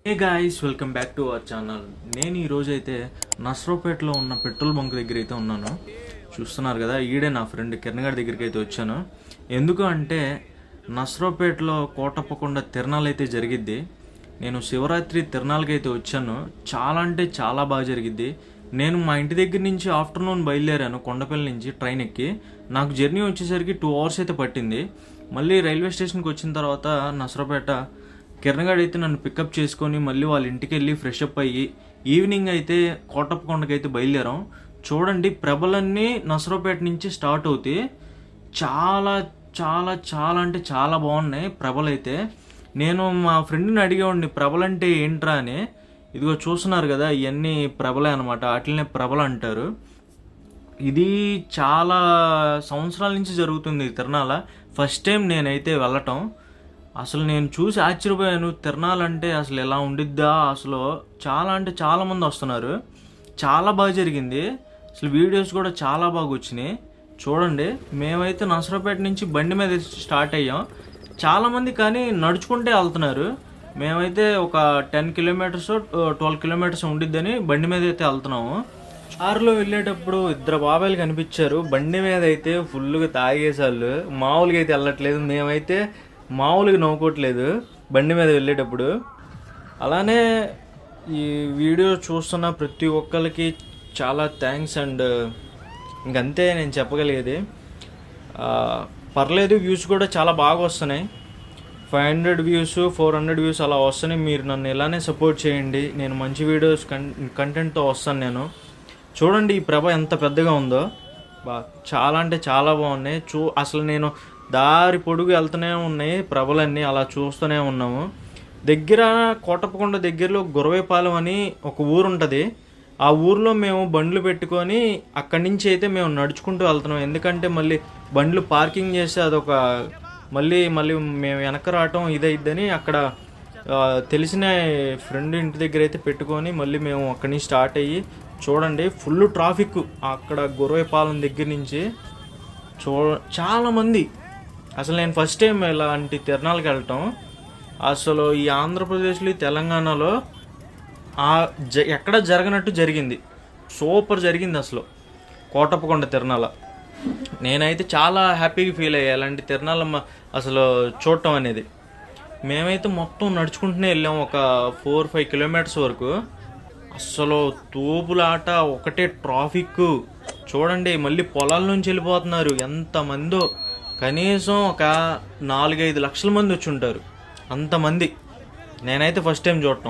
Hey guys, welcome back to our channel. నేను ఈరోజైతే నస్రోపేటలో ఉన్న పెట్రోల్ బంక్ దగ్గర అయితే ఉన్నాను. చూస్తున్నారు కదా, ఈడే నా ఫ్రెండ్ కిరణ్ గారి దగ్గరికి అయితే వచ్చాను. ఎందుకు అంటే నస్రోపేటలో కోటప్పకొండ తిరణాలు అయితే జరిగిద్ది. నేను శివరాత్రి తిరణాలకి అయితే వచ్చాను. చాలా అంటే చాలా బాగా జరిగిద్ది. నేను మా ఇంటి దగ్గర నుంచి ఆఫ్టర్నూన్ బయలుదేరాను కొండపల్లి నుంచి ట్రైన్ ఎక్కి. నాకు జర్నీ వచ్చేసరికి 2 hours అయితే పట్టింది. మళ్ళీ రైల్వే స్టేషన్కి వచ్చిన తర్వాత నస్రోపేట కిరణ్ గారు అయితే నన్ను పికప్ చేసుకొని మళ్ళీ వాళ్ళ ఇంటికి వెళ్ళి ఫ్రెష్ అప్ అయ్యి ఈవినింగ్ అయితే కోటప్పకొండకి అయితే బయలుదేరాం. చూడండి, ప్రభలన్నీ నసరాపేట నుంచి స్టార్ట్ అవుతాయి. చాలా చాలా చాలా అంటే చాలా బాగున్నాయి ప్రభలు అయితే. నేను మా ఫ్రెండ్ని అడిగేవాడిని ప్రభలంటే ఏంట్రా అని. ఇదిగో చూస్తున్నారు కదా, ఇవన్నీ ప్రభలే అనమాట. వాటినే ప్రభలు అంటారు. ఇది చాలా సంవత్సరాల నుంచి జరుగుతుంది ఈ తిరణాల. ఫస్ట్ టైం నేనైతే వెళ్ళటం. అసలు నేను చూసి ఆశ్చర్యపోయాను. తిరణాలంటే అసలు ఎలా ఉండిద్దా అసలు. చాలా అంటే చాలామంది వస్తున్నారు. చాలా బాగా జరిగింది. అసలు వీడియోస్ కూడా చాలా బాగా వచ్చినాయి. చూడండి, మేమైతే నసరాపేట నుంచి బండి మీద స్టార్ట్ అయ్యాం. చాలామంది కానీ నడుచుకుంటే వెళ్తున్నారు. మేమైతే ఒక 10 kilometers 12 kilometers ఉండిద్దని బండి మీద అయితే వెళ్తున్నాము. కారులో వెళ్ళేటప్పుడు 2 బాబాయిలు కనిపించారు. బండి మీద అయితే ఫుల్గా తాగేసాళ్ళు. మామూలుగా అయితే వెళ్ళట్లేదు. మేమైతే మామూలుగా నవ్వుకోవట్లేదు బండి మీద వెళ్ళేటప్పుడు. అలానే ఈ వీడియో చూస్తున్న ప్రతి ఒక్కరికి చాలా థ్యాంక్స్. అండ్ ఇంకంతే నేను చెప్పగలిగేది. పర్లేదు, వ్యూస్ కూడా చాలా బాగా వస్తున్నాయి. 500 views 400 views అలా వస్తున్నాయి. మీరు నన్ను ఇలానే సపోర్ట్ చేయండి. నేను మంచి వీడియోస్ కంటెంట్తో వస్తాను నేను. చూడండి ఈ ప్రభ ఎంత పెద్దగా ఉందో. చాలా అంటే చాలా బాగున్నాయి. అసలు నేను దారి పొడుగు వెళ్తూనే ఉన్నాయి ప్రభలన్నీ, అలా చూస్తూనే ఉన్నాము. దగ్గర కోటప్పకొండ దగ్గరలో గురవేపాలెం అని ఒక ఊరు ఉంటుంది. ఆ ఊరిలో మేము బండ్లు పెట్టుకొని అక్కడి నుంచి అయితే మేము నడుచుకుంటూ వెళ్తున్నాం. ఎందుకంటే మళ్ళీ బండ్లు పార్కింగ్ చేస్తే అదొక మళ్ళీ మేము వెనక రావటం ఇదైద్దని అక్కడ తెలిసిన ఫ్రెండ్ ఇంటి దగ్గర అయితే పెట్టుకొని మళ్ళీ మేము అక్కడి నుంచి స్టార్ట్ అయ్యి. చూడండి, ఫుల్ ట్రాఫిక్ అక్కడ గురవేపాలెం దగ్గర నుంచి. చాలామంది. అసలు నేను ఫస్ట్ టైం ఇలాంటి తిరణాలకు వెళ్ళటం. అసలు ఈ ఆంధ్రప్రదేశ్లో తెలంగాణలో ఎక్కడ జరగనట్టు జరిగింది. సూపర్ జరిగింది అసలు కోటప్పకొండ తిరణాల. నేనైతే చాలా హ్యాపీగా ఫీల్ అయ్యా ఇలాంటి తిరణాల అసలు చూడటం అనేది. మేమైతే మొత్తం నడుచుకుంటూనే వెళ్ళాం ఒక 4-5 kilometers వరకు. అసలు తోపులాట, ఒకటే ట్రాఫిక్. చూడండి, మళ్ళీ పొలాల నుంచి వెళ్ళిపోతున్నారు ఎంతమందో. కనీసం ఒక 4-5 లక్షల మంది వచ్చి ఉంటారు అంతమంది. నేనైతే ఫస్ట్ టైం చూడటం.